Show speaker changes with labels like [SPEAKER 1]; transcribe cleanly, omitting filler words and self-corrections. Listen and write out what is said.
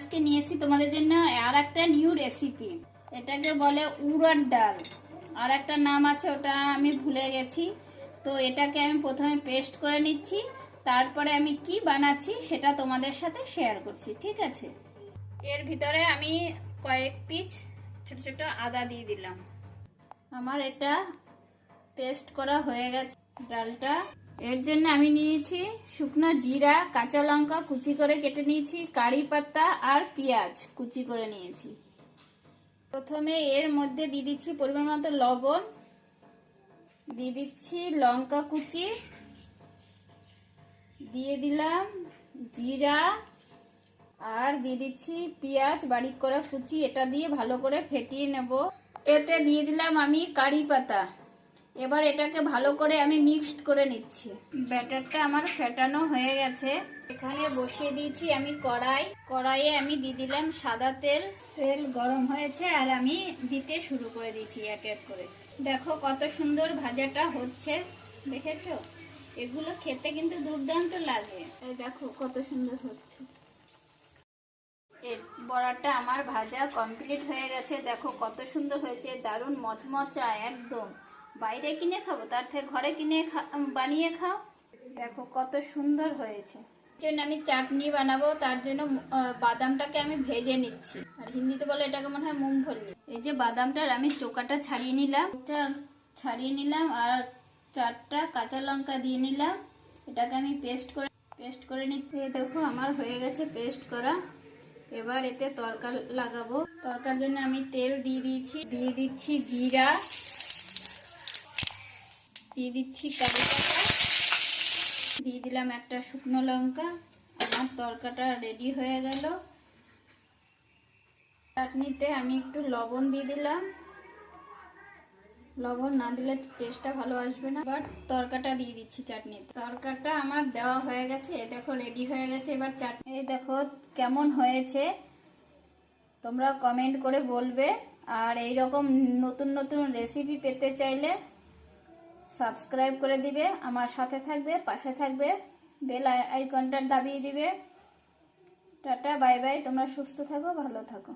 [SPEAKER 1] আজকে নিয়ে এসেছি তোমাদের জন্য আর একটা নিউ রেসিপি। এটাকে বলে উড়দ ডাল, আর একটা নাম আছে ওটা আমি ভুলে গেছি। তো এটাকে আমি প্রথমে পেস্ট করে নিচ্ছি, তারপরে আমি কি বানাচ্ছি সেটা তোমাদের সাথে শেয়ার করছি, ঠিক আছে? এর ভিতরে আমি কয়েক পিস ছোট ছোট আদা দিয়ে দিলাম। আমার এটা পেস্ট করা হয়ে গেছে ডালটা। এর জন্য আমি নিয়েছি শুকনো জিরা, কাঁচা লঙ্কা কুচি করে কেটে নিয়েছি, কারি পাতা আর পেঁয়াজ কুচি করে নিয়েছি। প্রথমে এর মধ্যে দিয়ে দিচ্ছি পরিমাণ মতো লবণ, দিয়ে দিচ্ছি লঙ্কা কুচি, দিয়ে দিলাম জিরা, আর দিয়ে দিচ্ছি পেঁয়াজ বারিক করে কুচি। এটা দিয়ে ভালো করে ফেটিয়ে নেব। এতে দিয়ে দিলাম আমি কারি পাতা। এবার এটাকে ভালো করে আমি মিক্সড করে নিচ্ছি। ব্যাটারটা আমার ফেটানো হয়ে গেছে। এখানে বসিয়ে দিয়েছি আমি কড়াইয়ে আমি দিয়ে দিলাম সাদা তেল। তেল গরম হয়েছে আর আমি দিতে শুরু করে দিয়েছি এক এক করে। দেখো কত সুন্দর ভাজাটা হচ্ছে, দেখেছো? এগুলো খেতে কিন্তু দুর্দান্ত লাগে। এই দেখো কত সুন্দর হচ্ছে। বড়াটা আমার ভাজা কমপ্লিট হয়ে গেছে। দেখো কত সুন্দর হয়েছে, দারুণ মচমচা একদম। বাইরে কিনে খাবো তার থেকে ঘরে কিনে বানিয়ে খাও। দেখো কত সুন্দর হয়েছে। জন্য আমি চাটনি বানাবো, তার জন্য বাদামটাকে আমি ভেজে নিচ্ছি, আর হিন্দিতে বলে এটাকে মনে হয় মুংফলি। এই যে বাদামটার আমি চোকাটা ছাড়িয়ে নিলাম, আর 4টা কাঁচা লঙ্কা দিয়ে নিলাম। এটাকে আমি পেস্ট করে নিচ্ছি। দেখো আমার হয়ে গেছে পেস্ট করা। এবার এতে তরকা লাগাবো। তরকার জন্য আমি তেল দিয়ে দিচ্ছি জিরা, দিয়ে দিচ্ছি কারি পাতা, দিয়ে দিলাম একটা শুকনো লঙ্কা। আমার তরকাটা রেডি হয়ে গেল। চাটনিতে আমি একটু লবণ দিয়ে দিলাম, লবণ না দিলে টেস্টটা ভালো আসবে না। এবার তরকাটা দিয়ে দিচ্ছি চাটনিতে। তরকাটা আমার দেওয়া হয়ে গেছে, দেখো রেডি হয়ে গেছে। এবার চাটনি দেখো কেমন হয়েছে, তোমরা কমেন্ট করে বলবে। আর এই রকম নতুন নতুন রেসিপি পেতে চাইলে সাবস্ক্রাইব করে দিবে, আমার সাথে থাকবে, পাশে থাকবে, বেল আইকনটা দাবিয়ে দিবে। Tata, bye bye. তোমরা সুস্থ থাকো, ভালো থাকো।